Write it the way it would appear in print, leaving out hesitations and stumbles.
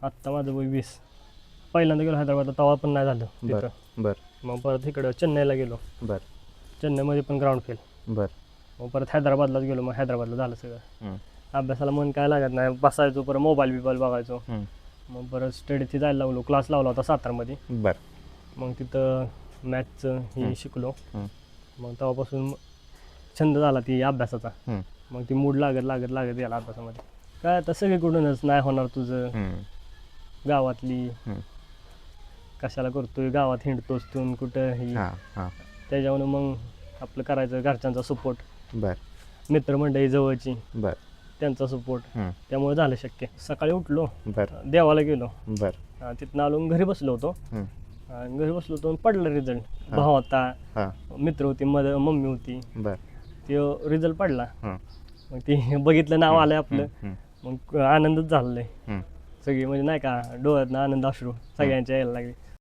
आत्ता माझं वय 20. पहिल्यांदा गेलो हैदराबादला, तेव्हा पण नाही झालं बर तिथं. बर मग परत इकडं चेन्नईला गेलो, बर चेन्नईमध्ये पण ग्राउंड फेल. बर मग परत हैदराबादलाच गेलो, मग हैदराबादला झालं सगळं. हम्म, अभ्यासाला मन काय लागत नाही, बसायचो, परत मोबाईल बिबाईल बघायचो. हम्म, मग परत स्टडीची जायला लागलो, क्लास लावला होता सातारमध्ये. बर मग तिथं मॅथ्सचं हम्म. ही शिकलो. हम्म, मग तेव्हापासून छंद झाला ती अभ्यासाचा. हम्म, मग ती मूड लागत लागत लागत गेला अभ्यासामध्ये. काय आता सगळीकडूनच नाही होणार तुझं, हम्म, गावातली हम्म. कशाला करतोय, गावात हिंडतोस तू कुठं ही. हां हां त्याच्यामुळे मग आपलं करायचं, घरच्यांचा सपोर्ट, बर मित्रमंडळी जवळची बर त्यांचा सपोर्ट, हम्म, त्यामुळे झालं शक्य. सकाळी उठलो, बर देवाला गेलो, बर तिथनं आलो घरी बसलो होतो. हम्म, आणि घरी बसलो होतो, पडला रिझल्ट. हा. भाव होता, हां मित्र होती, मम्मी होती. बर ते रिझल्ट पडला. हां मग ते बघितलं, नाव आलं आपलं. हम्म, मग आनंदच झालेला आहे. हम्म. सगळी म्हणजे नाही का, डोळ्यातनं आनंद अश्रू सगळ्यांच्या यायला लागले.